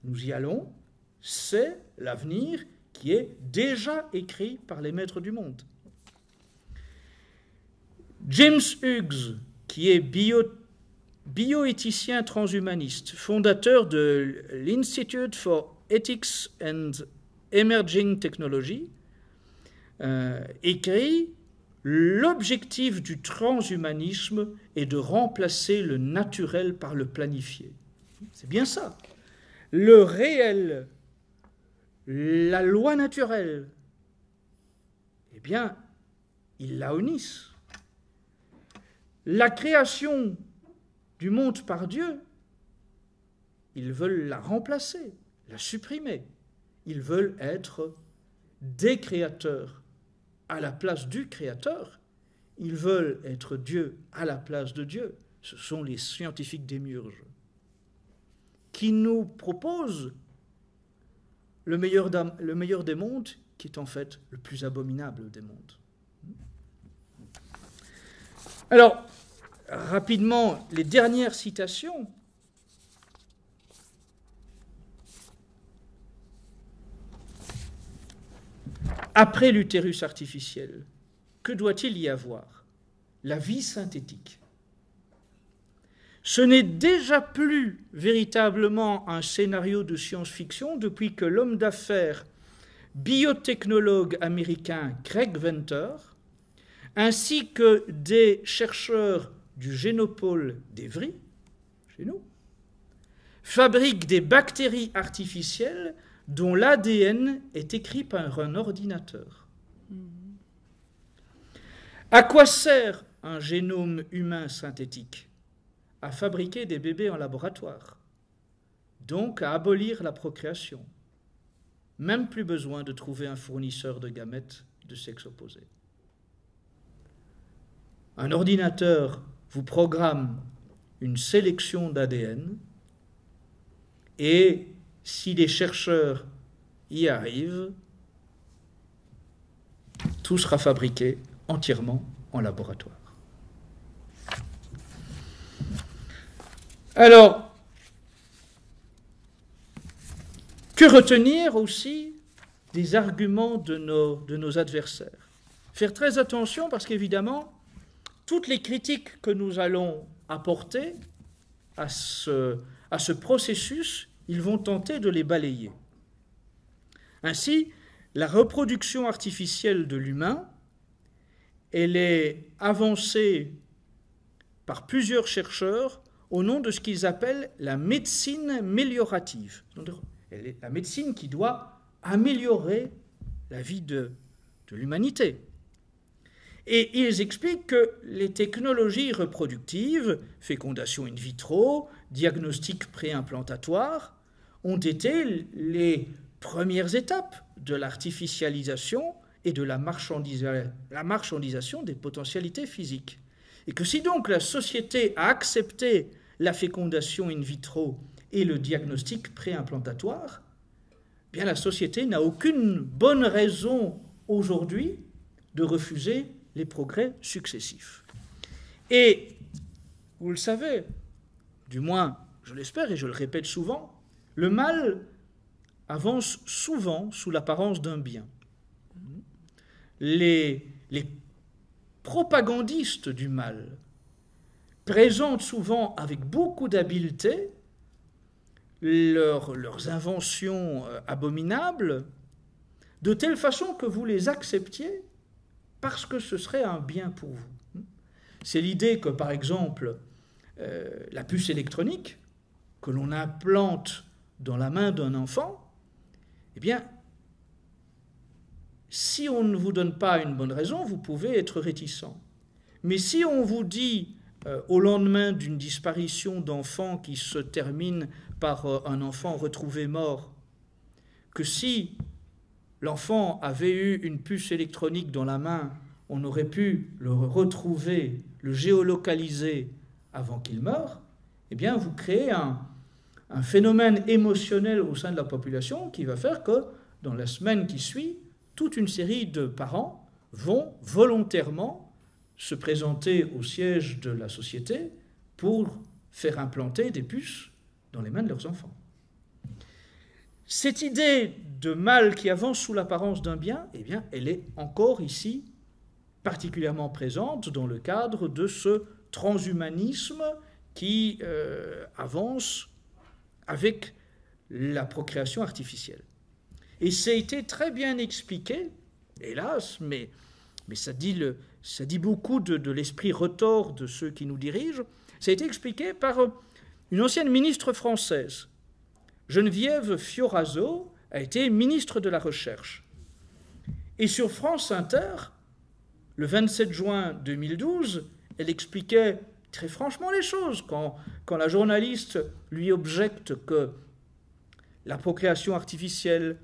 nous y allons, c'est l'avenir qui est déjà écrit par les maîtres du monde. James Hughes, qui est bioéthicien transhumaniste, fondateur de l'Institute for Ethics and Emerging Technology, écrit « L'objectif du transhumanisme est de remplacer le naturel par le planifié. » C'est bien ça. Le réel, la loi naturelle, eh bien, ils la unissent. La création du monde par Dieu, ils veulent la remplacer, la supprimer. Ils veulent être des créateurs à la place du Créateur. Ils veulent être Dieu à la place de Dieu. Ce sont les scientifiques démiurges qui nous proposent le meilleur des mondes, qui est en fait le plus abominable des mondes. Alors, rapidement, les dernières citations. Après l'utérus artificiel, que doit-il y avoir? La vie synthétique. Ce n'est déjà plus véritablement un scénario de science-fiction depuis que l'homme d'affaires biotechnologue américain Craig Venter, ainsi que des chercheurs du Génopôle d'Evry, chez nous, fabriquent des bactéries artificielles dont l'ADN est écrit par un ordinateur. À quoi sert un génome humain synthétique? À fabriquer des bébés en laboratoire, donc à abolir la procréation. Même plus besoin de trouver un fournisseur de gamètes de sexe opposé. Un ordinateur vous programme une sélection d'ADN et si les chercheurs y arrivent, tout sera fabriqué entièrement en laboratoire. Alors, que retenir aussi des arguments de nos adversaires? Faire très attention parce qu'évidemment, toutes les critiques que nous allons apporter à ce processus, ils vont tenter de les balayer. Ainsi, la reproduction artificielle de l'humain, elle est avancée par plusieurs chercheurs au nom de ce qu'ils appellent la médecine améliorative. La médecine qui doit améliorer la vie de l'humanité. Et ils expliquent que les technologies reproductives, fécondation in vitro, diagnostic préimplantatoire, ont été les premières étapes de l'artificialisation et de la marchandisation des potentialités physiques. Et que si donc la société a accepté la fécondation in vitro et le diagnostic préimplantatoire, bien la société n'a aucune bonne raison aujourd'hui de refuser les progrès successifs. Et vous le savez, du moins je l'espère et je le répète souvent, le mal avance souvent sous l'apparence d'un bien. Les propagandistes du mal présentent souvent avec beaucoup d'habileté leurs inventions abominables de telle façon que vous les acceptiez parce que ce serait un bien pour vous. C'est l'idée que, par exemple, la puce électronique que l'on implante dans la main d'un enfant, eh bien, si on ne vous donne pas une bonne raison, vous pouvez être réticent. Mais si on vous dit, au lendemain d'une disparition d'enfant qui se termine par un enfant retrouvé mort, que si l'enfant avait eu une puce électronique dans la main, on aurait pu le retrouver, le géolocaliser avant qu'il meure, eh bien vous créez un phénomène émotionnel au sein de la population qui va faire que, dans la semaine qui suit, toute une série de parents vont volontairement se présenter au siège de la société pour faire implanter des puces dans les mains de leurs enfants. Cette idée de mal qui avance sous l'apparence d'un bien, eh bien, elle est encore ici particulièrement présente dans le cadre de ce transhumanisme qui avance avec la procréation artificielle. Et ça a été très bien expliqué, hélas, mais ça dit beaucoup de l'esprit retors de ceux qui nous dirigent. Ça a été expliqué par une ancienne ministre française. Geneviève Fioraso a été ministre de la Recherche. Et sur France Inter, le 27 juin 2012, elle expliquait très franchement les choses. Quand la journaliste lui objecte que la procréation artificielle,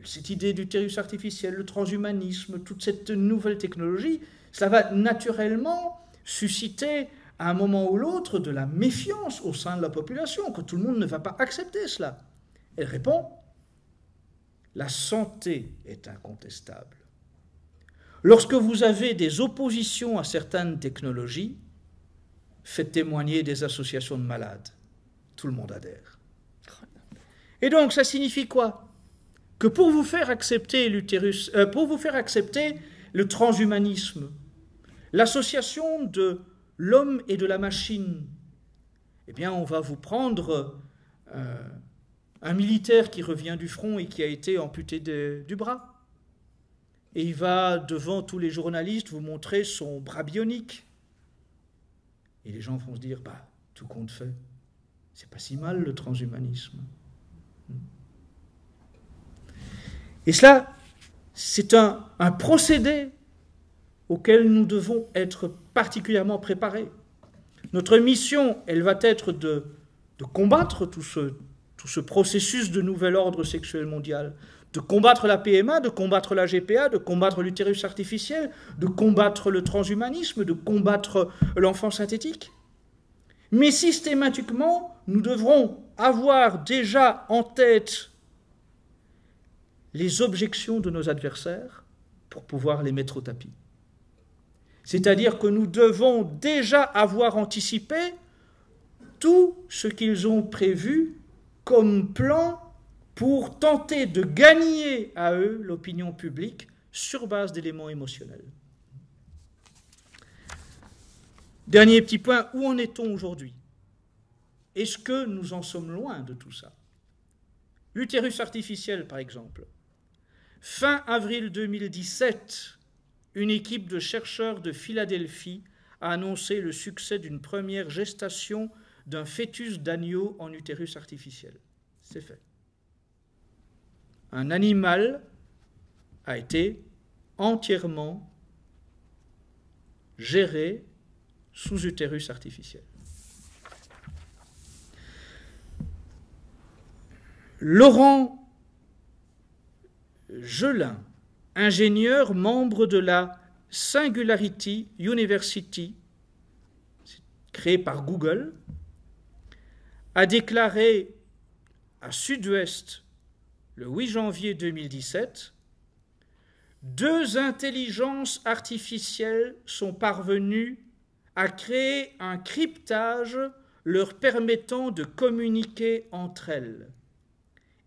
cette idée d'utérus artificiel, le transhumanisme, toute cette nouvelle technologie, ça va naturellement susciter à un moment ou l'autre de la méfiance au sein de la population, que tout le monde ne va pas accepter cela. Elle répond, la santé est incontestable. Lorsque vous avez des oppositions à certaines technologies, faites témoigner des associations de malades. Tout le monde adhère. Et donc, ça signifie quoi? Que pour vous faire accepter l'utérus, pour vous faire accepter le transhumanisme, l'association de l'homme et de la machine, eh bien, on va vous prendre un militaire qui revient du front et qui a été amputé du bras. Et il va, devant tous les journalistes, vous montrer son bras bionique. Et les gens vont se dire, tout compte fait, c'est pas si mal le transhumanisme. Et cela, c'est un procédé auquel nous devons être particulièrement préparés. Notre mission, elle va être de combattre tout ce processus de nouvel ordre sexuel mondial, de combattre la PMA, de combattre la GPA, de combattre l'utérus artificiel, de combattre le transhumanisme, de combattre l'enfant synthétique. Mais systématiquement, nous devrons avoir déjà en tête les objections de nos adversaires pour pouvoir les mettre au tapis. C'est-à-dire que nous devons déjà avoir anticipé tout ce qu'ils ont prévu comme plan pour tenter de gagner à eux l'opinion publique sur base d'éléments émotionnels. Dernier petit point, où en est-on aujourd'hui? Est-ce que nous en sommes loin de tout ça? L'utérus artificiel, par exemple. Fin avril 2017, une équipe de chercheurs de Philadelphie a annoncé le succès d'une première gestation d'un fœtus d'agneau en utérus artificiel. C'est fait. Un animal a été entièrement géré sous utérus artificiel. Laurent Gelin, ingénieur, membre de la Singularity University, créée par Google, a déclaré à Sud-Ouest le 8 janvier 2017, « Deux intelligences artificielles sont parvenues à créer un cryptage leur permettant de communiquer entre elles.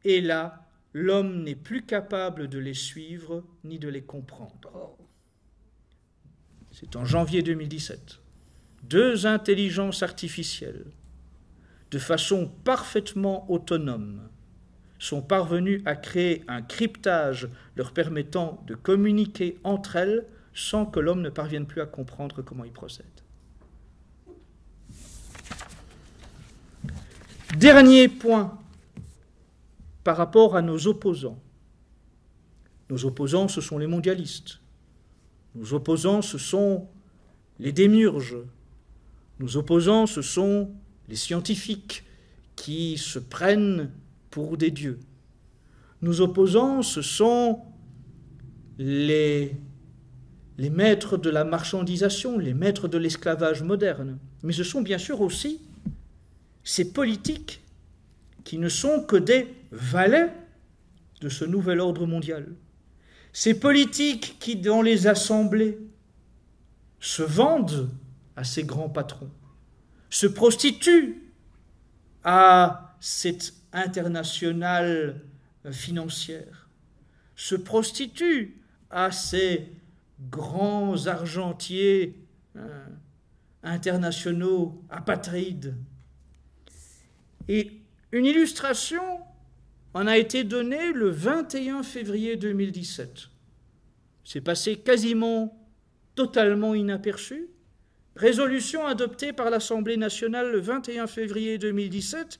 Et là, l'homme n'est plus capable de les suivre ni de les comprendre. » C'est en janvier 2017. Deux intelligences artificielles, de façon parfaitement autonome, sont parvenues à créer un cryptage leur permettant de communiquer entre elles sans que l'homme ne parvienne plus à comprendre comment il procède. Dernier point par rapport à nos opposants. Nos opposants, ce sont les mondialistes. Nos opposants, ce sont les démiurges. Nos opposants, ce sont les scientifiques qui se prennent pour des dieux. Nos opposants, ce sont les maîtres de la marchandisation, les maîtres de l'esclavage moderne. Mais ce sont bien sûr aussi ces politiques qui ne sont que des valets de ce nouvel ordre mondial. Ces politiques qui, dans les assemblées, se vendent à ces grands patrons, se prostituent à cette internationale financière, se prostituent à ces grands argentiers internationaux apatrides. Et une illustration en a été donnée le 21 février 2017. C'est passé quasiment totalement inaperçu. Résolution adoptée par l'Assemblée nationale le 21 février 2017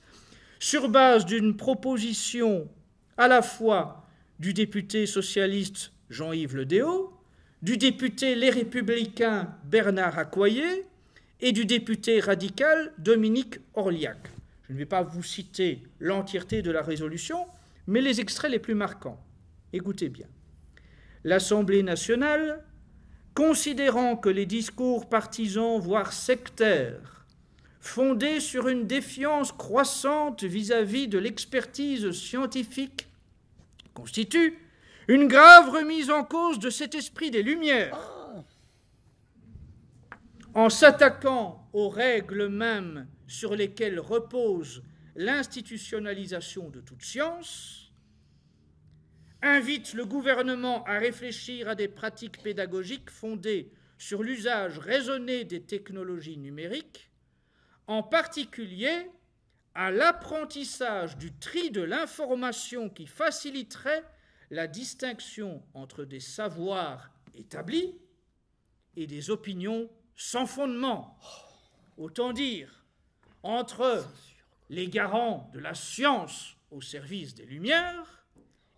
sur base d'une proposition à la fois du député socialiste Jean-Yves Le Déaut, du député Les Républicains Bernard Accoyer et du député radical Dominique Orliac. Je ne vais pas vous citer l'entièreté de la résolution, mais les extraits les plus marquants. Écoutez bien. L'Assemblée nationale, considérant que les discours partisans, voire sectaires, fondés sur une défiance croissante vis-à-vis de l'expertise scientifique, constituent une grave remise en cause de cet esprit des Lumières, en s'attaquant aux règles mêmes sur lesquelles repose l'institutionnalisation de toute science, invite le gouvernement à réfléchir à des pratiques pédagogiques fondées sur l'usage raisonné des technologies numériques, en particulier à l'apprentissage du tri de l'information qui faciliterait la distinction entre des savoirs établis et des opinions sans fondement. Autant dire, entre les garants de la science au service des Lumières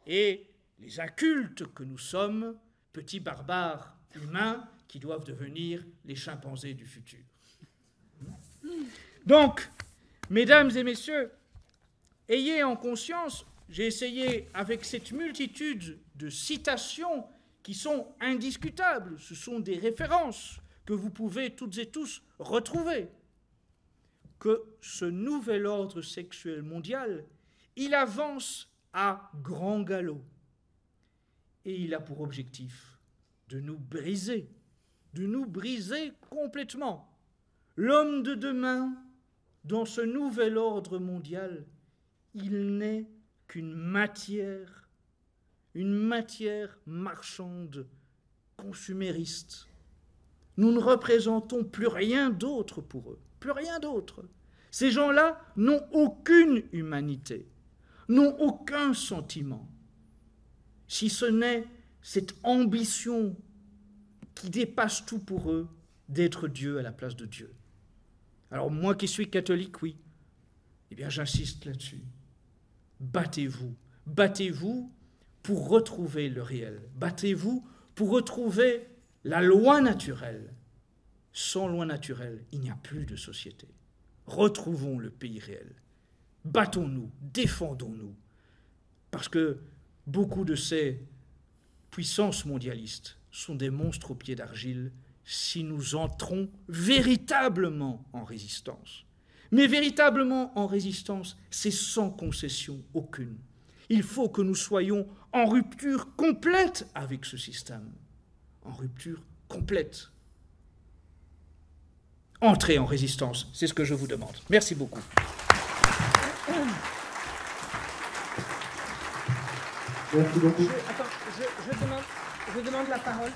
et les incultes que nous sommes, petits barbares humains qui doivent devenir les chimpanzés du futur. Donc, mesdames et messieurs, ayez en conscience, j'ai essayé avec cette multitude de citations qui sont indiscutables, ce sont des références que vous pouvez toutes et tous retrouver, que ce nouvel ordre sexuel mondial, il avance à grand galop. Et il a pour objectif de nous briser complètement. L'homme de demain, dans ce nouvel ordre mondial, il n'est qu'une matière marchande, consumériste. Nous ne représentons plus rien d'autre pour eux, plus rien d'autre. Ces gens-là n'ont aucune humanité, n'ont aucun sentiment, si ce n'est cette ambition qui dépasse tout pour eux d'être Dieu à la place de Dieu. Alors moi qui suis catholique, oui, eh bien j'insiste là-dessus. Battez-vous pour retrouver le réel. Battez-vous pour retrouver la loi naturelle. Sans loi naturelle, il n'y a plus de société. Retrouvons le pays réel. Battons-nous, défendons-nous. Parce que beaucoup de ces puissances mondialistes sont des monstres aux pieds d'argile si nous entrons véritablement en résistance. Mais véritablement en résistance, c'est sans concession aucune. Il faut que nous soyons en rupture complète avec ce système. En rupture complète. Entrez en résistance, c'est ce que je vous demande. Merci beaucoup. Merci beaucoup. Je demande la parole.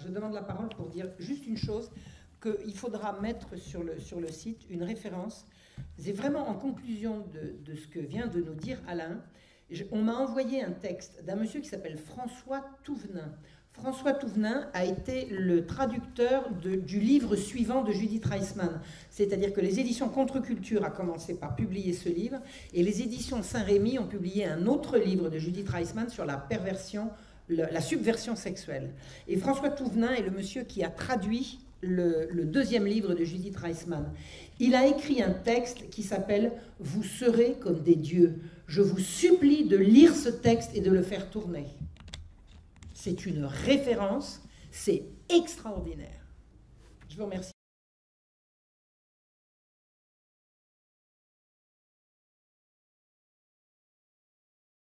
Je demande la parole pour dire juste une chose, qu'il faudra mettre sur le site une référence. C'est vraiment en conclusion de ce que vient de nous dire Alain. On m'a envoyé un texte d'un monsieur qui s'appelle François Touvenin. François Touvenin a été le traducteur du livre suivant de Judith Reisman. C'est-à-dire que les éditions Contre-Culture a commencé par publier ce livre et les éditions Saint-Rémy ont publié un autre livre de Judith Reisman sur la perversion, la subversion sexuelle. Et François Touvenin est le monsieur qui a traduit le deuxième livre de Judith Reisman. Il a écrit un texte qui s'appelle « Vous serez comme des dieux ». Je vous supplie de lire ce texte et de le faire tourner. C'est une référence, c'est extraordinaire. Je vous remercie.